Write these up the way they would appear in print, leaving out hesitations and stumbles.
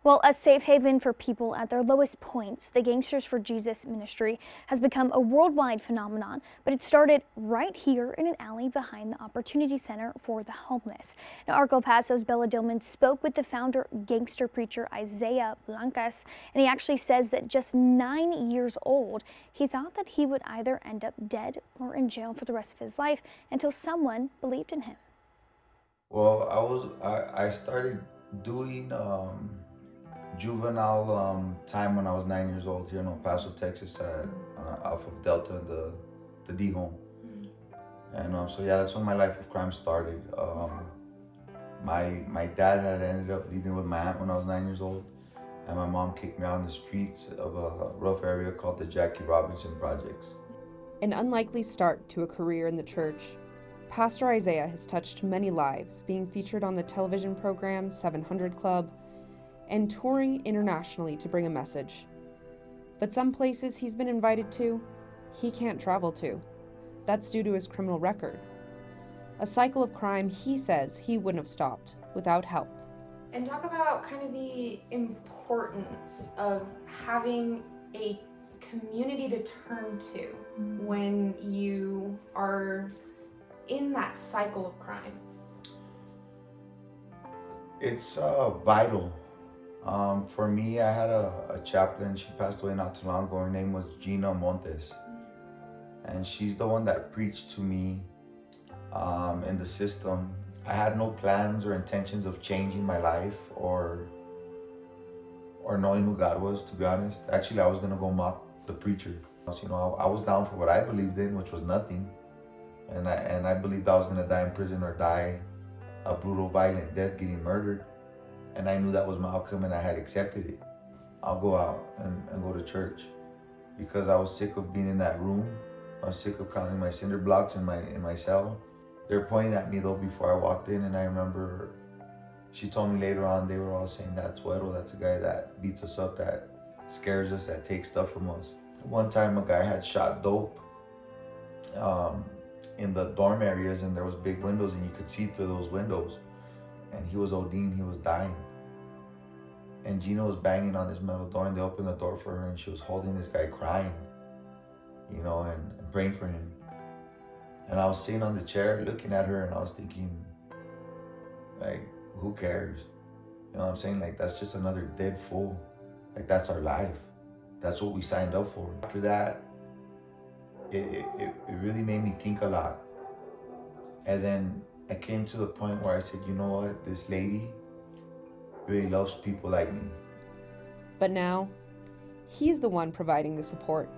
Well, a safe haven for people at their lowest points, the Gangsters for Jesus ministry has become a worldwide phenomenon, but it started right here in an alley behind the Opportunity Center for the Homeless. Now, Arco Paso's Bella Dillman spoke with the founder, gangster preacher Isaiah Blancas, and he actually says that just 9 years old, he thought that he would either end up dead or in jail for the rest of his life until someone believed in him. Well, I started doing juvenile time when I was 9 years old here in El Paso, Texas, at off of Delta, the D home. And so yeah, that's when my life of crime started. My dad had ended up leaving with my aunt when I was 9 years old, and my mom kicked me out in the streets of a rough area called the Jackie Robinson Projects. An unlikely start to a career in the church, Pastor Isaiah has touched many lives, being featured on the television program 700 Club and touring internationally to bring a message. But some places he's been invited to, he can't travel to. That's due to his criminal record. A cycle of crime he says he wouldn't have stopped without help. And talk about kind of the importance of having a community to turn to when you are in that cycle of crime. It's vital. For me, I had a chaplain. She passed away not too long ago. Her name was Gina Montes. And she's the one that preached to me in the system. I had no plans or intentions of changing my life or knowing who God was, to be honest. Actually, I was gonna go mock the preacher. You know, I was down for what I believed in, which was nothing. And I believed I was gonna die in prison or die a brutal, violent death, getting murdered. And I knew that was my outcome, and I had accepted it. I'll go out and go to church because I was sick of being in that room. I was sick of counting my cinder blocks in my cell. They were pointing at me though before I walked in, and I remember she told me later on, they were all saying, "That's Güero, that's a guy that beats us up, that scares us, that takes stuff from us." One time a guy had shot dope in the dorm areas, and there was big windows and you could see through those windows. And he was ODing, he was dying. And Gina was banging on this metal door, and they opened the door for her, and she was holding this guy crying, you know, and praying for him. And I was sitting on the chair looking at her, and I was thinking, like, who cares? You know what I'm saying? Like, that's just another dead fool. Like, that's our life. That's what we signed up for. After that, it really made me think a lot. And then I came to the point where I said, you know what, this lady really loves people like me. But now, he's the one providing the support.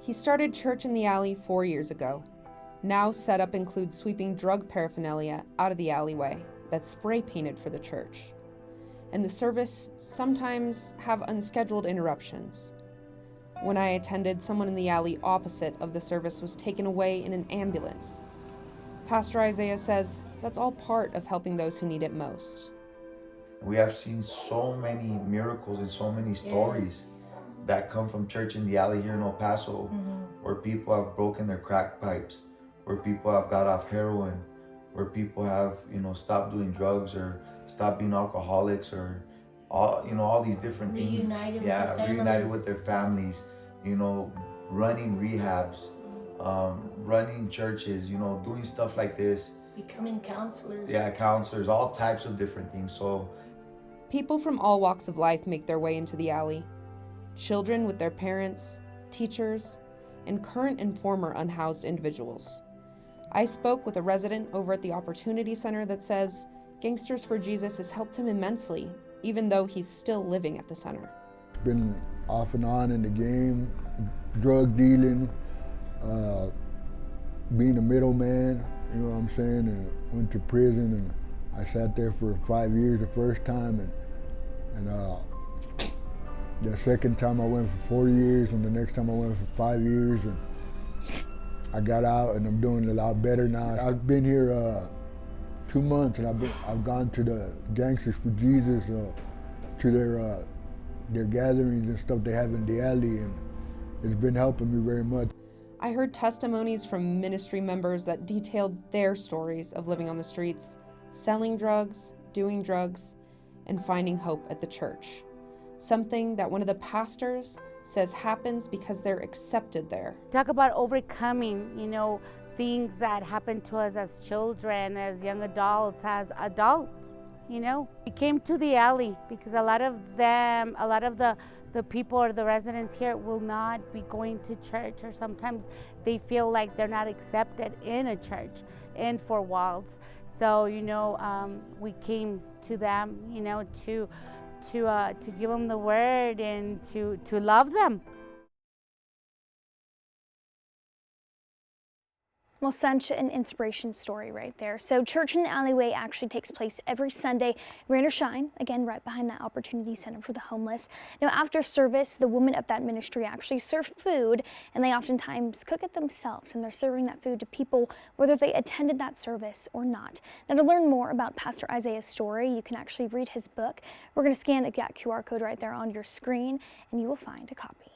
He started Church in the Alley 4 years ago. Now setup includes sweeping drug paraphernalia out of the alleyway that's spray painted for the church. And the service sometimes have unscheduled interruptions. When I attended, someone in the alley opposite of the service was taken away in an ambulance. Pastor Isaiah says that's all part of helping those who need it most. We have seen so many miracles and so many stories that come from Church in the Alley here in El Paso, where people have broken their crack pipes, where people have got off heroin, where people have, you know, stopped doing drugs or stopped being alcoholics, or all these different things. Reunited with their families, you know, running rehabs, running churches, you know, doing stuff like this. Becoming counselors. Yeah, counselors, all types of different things. So people from all walks of life make their way into the alley. Children with their parents, teachers, and current and former unhoused individuals. I spoke with a resident over at the Opportunity Center that says Gangsters for Jesus has helped him immensely, even though he's still living at the center. Been off and on in the game, drug dealing, being a middleman, you know what I'm saying, and went to prison, and I sat there for 5 years the first time, and the second time I went for 4 years, and the next time I went for 5 years, and I got out, and I'm doing a lot better now. I've been here 2 months, and I've gone to the Gangsters for Jesus, to their gatherings and stuff they have in the alley, and it's been helping me very much. I heard testimonies from ministry members that detailed their stories of living on the streets, selling drugs, doing drugs, and finding hope at the church. Something that one of the pastors says happens because they're accepted there. Talk about overcoming, things that happen to us as children, as young adults, as adults, We came to the alley because a lot of the people or the residents here will not be going to church, or sometimes they feel like they're not accepted in a church, in four walls. So, we came to them, to give them the word and to love them. Well, such an inspiration story right there. So Church in the Alleyway actually takes place every Sunday, rain or shine, again, right behind that Opportunity Center for the Homeless. Now, after service, the women of that ministry actually serve food, and they oftentimes cook it themselves, and they're serving that food to people whether they attended that service or not. Now, to learn more about Pastor Isaiah's story, you can actually read his book. We're going to scan that QR code right there on your screen, and you will find a copy.